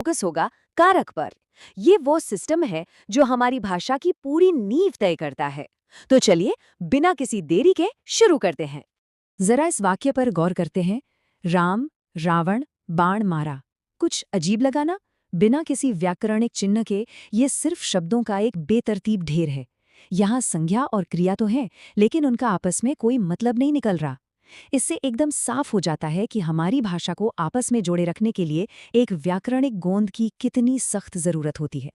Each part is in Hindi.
फोकस होगा कारक पर। ये वो सिस्टम है जो हमारी भाषा की पूरी नींव तय करता है। तो चलिए बिना किसी देरी के शुरू करते हैं। जरा इस वाक्य पर गौर करते हैं। राम, रावण, बाण मारा। कुछ अजीब लगा ना? बिना किसी व्याकरणिक चिन्ह के ये सिर्फ शब्दों का एक बेतरतीब ढेर है। यहाँ संज्ञा और क्रिया तो है, लेकिन उनका आपस में कोई मतलब नहीं निकल रहा। इससे एकदम साफ हो जाता है कि हमारी भाषा को आपस में जोड़े रखने के लिए एक व्याकरणिक गोंद की कितनी सख्त जरूरत होती है।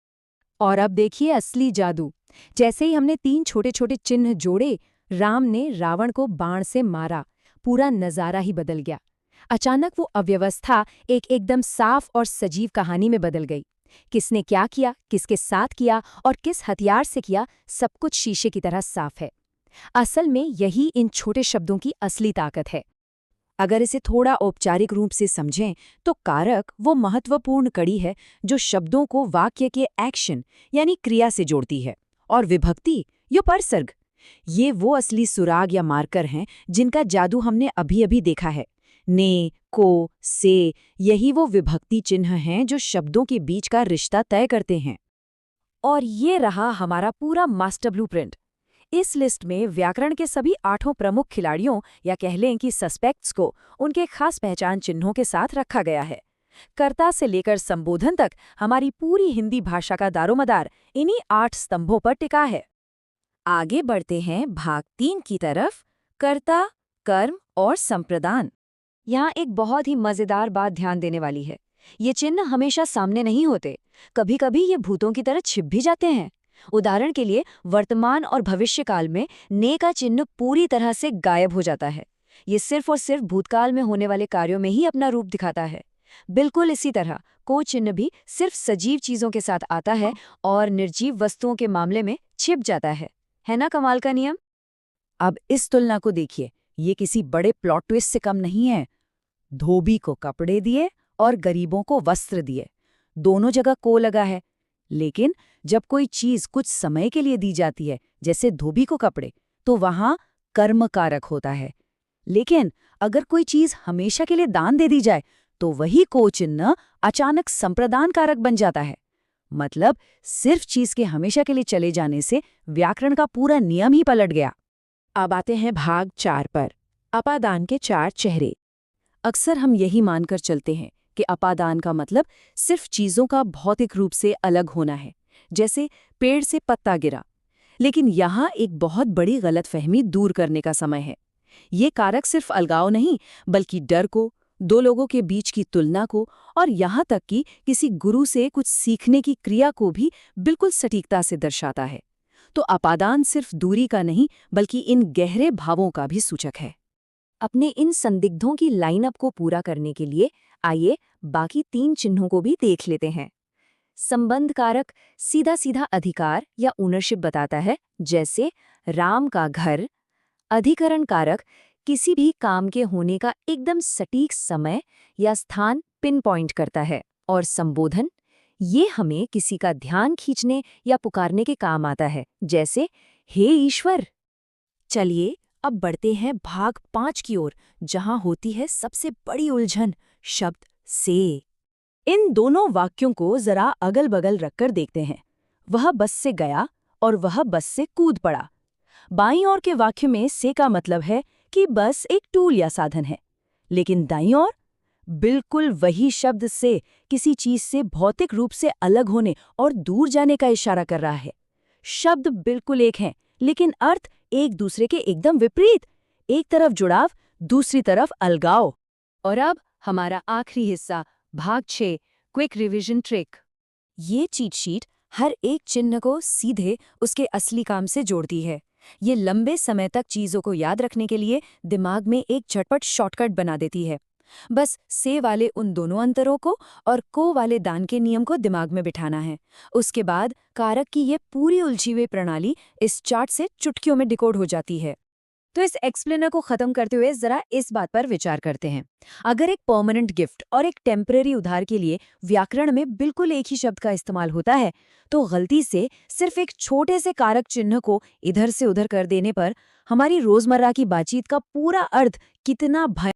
और अब देखिए असली जादू। जैसे ही हमने 3 छोटे-छोटे चिन्ह जोड़े, राम ने रावण को बाण से मारा, पूरा नज़ारा ही बदल गया। अचानक वो अव्यवस्था एक एकदम साफ और सजीव कहानी में बदल गई। किसने क्या किया, किसके साथ किया और किस हथियार से किया, सब कुछ शीशे की तरह साफ है। असल में यही इन छोटे शब्दों की असली ताकत है। अगर इसे थोड़ा औपचारिक रूप से समझें तो कारक वो महत्वपूर्ण कड़ी है जो शब्दों को वाक्य के एक्शन यानी क्रिया से जोड़ती है, और विभक्ति या परसर्ग ये वो असली सुराग या मार्कर हैं जिनका जादू हमने अभी अभी देखा है। ने, को, से, यही वो विभक्ति चिन्ह हैं जो शब्दों के बीच का रिश्ता तय करते हैं। और ये रहा हमारा पूरा मास्टर ब्लूप्रिंट। इस लिस्ट में व्याकरण के सभी 8 प्रमुख खिलाड़ियों या कह लें कि सस्पेक्ट्स को उनके खास पहचान चिन्हों के साथ रखा गया है। कर्ता से लेकर संबोधन तक हमारी पूरी हिंदी भाषा का दारोमदार इन्हीं 8 स्तंभों पर टिका है। आगे बढ़ते हैं भाग 3 की तरफ, कर्ता, कर्म और संप्रदान। यहाँ एक बहुत ही मजेदार बात ध्यान देने वाली है। ये चिन्ह हमेशा सामने नहीं होते, कभी कभी ये भूतों की तरह छिप भी जाते हैं। उदाहरण के लिए वर्तमान और भविष्यकाल में ने का चिन्ह पूरी तरह से गायब हो जाता है। ये सिर्फ और सिर्फ भूतकाल में होने वाले कार्यों में ही अपना रूप दिखाता है। बिल्कुल इसी तरह को चिन्ह भी सिर्फ सजीव चीजों के साथ आता है और निर्जीव वस्तुओं के मामले में छिप जाता है ना कमाल का नियम? अब इस तुलना को देखिए, ये किसी बड़े प्लॉट ट्विस्ट से कम नहीं है। धोबी को कपड़े दिए और गरीबों को वस्त्र दिए, दोनों जगह को लगा है। लेकिन जब कोई चीज कुछ समय के लिए दी जाती है, जैसे धोबी को कपड़े, तो वहां कर्म कारक होता है। लेकिन अगर कोई चीज हमेशा के लिए दान दे दी जाए तो वही को चिन्ह अचानक संप्रदान कारक बन जाता है। मतलब सिर्फ चीज के हमेशा के लिए चले जाने से व्याकरण का पूरा नियम ही पलट गया। अब आते हैं भाग 4 पर, अपादान के 4 चेहरे। अक्सर हम यही मानकर चलते हैं कि अपादान का मतलब सिर्फ चीजों का भौतिक रूप से अलग होना है, जैसे पेड़ से पत्ता गिरा। लेकिन यहाँ एक बहुत बड़ी गलतफहमी दूर करने का समय है। ये कारक सिर्फ अलगाव नहीं, बल्कि डर को, दो लोगों के बीच की तुलना को और यहाँ तक कि किसी गुरु से कुछ सीखने की क्रिया को भी बिल्कुल सटीकता से दर्शाता है। तो अपादान सिर्फ दूरी का नहीं, बल्कि इन गहरे भावों का भी सूचक है। अपने इन संदिग्धों की लाइनअप को पूरा करने के लिए आइए बाकी 3 चिन्हों को भी देख लेते हैं। संबंध कारक सीधा सीधा अधिकार या ओनरशिप बताता है, जैसे राम का घर। अधिकरण कारक किसी भी काम के होने का एकदम सटीक समय या स्थान पिन पॉइंट करता है। और संबोधन ये हमें किसी का ध्यान खींचने या पुकारने के काम आता है, जैसे हे ईश्वर। चलिए अब बढ़ते हैं भाग 5 की ओर, जहां होती है सबसे बड़ी उलझन, शब्द से। इन दोनों वाक्यों को जरा अगल बगल रखकर देखते हैं। वह बस से गया और वह बस से कूद पड़ा। बाईं ओर के वाक्य में से का मतलब है कि बस एक टूल या साधन है, लेकिन दाईं ओर बिल्कुल वही शब्द से किसी चीज से भौतिक रूप से अलग होने और दूर जाने का इशारा कर रहा है। शब्द बिल्कुल एक हैं, लेकिन अर्थ एक दूसरे के एकदम विपरीत। एक तरफ जुड़ाव, दूसरी तरफ अलगाव। और अब हमारा आखिरी हिस्सा, भाग 6, क्विक रिवीजन ट्रिक। ये चीट शीट हर एक चिन्ह को सीधे उसके असली काम से जोड़ती है। ये लंबे समय तक चीजों को याद रखने के लिए दिमाग में एक झटपट शॉर्टकट बना देती है। बस से वाले उन दोनों अंतरों को और को वाले दान के नियम को दिमाग में बिठाना है। उसके बाद कारक की ये पूरी उलझी हुई प्रणाली इस चार्ट से चुटकियों में डिकोड हो जाती है। तो इस एक्सप्लेनर को खत्म करते हुए जरा इस बात पर विचार करते हैं। अगर एक परमानेंट गिफ्ट और एक टेम्पररी उधार के लिए व्याकरण में बिल्कुल एक ही शब्द का इस्तेमाल होता है, तो गलती से सिर्फ एक छोटे से कारक चिन्ह को इधर से उधर कर देने पर हमारी रोजमर्रा की बातचीत का पूरा अर्थ कितना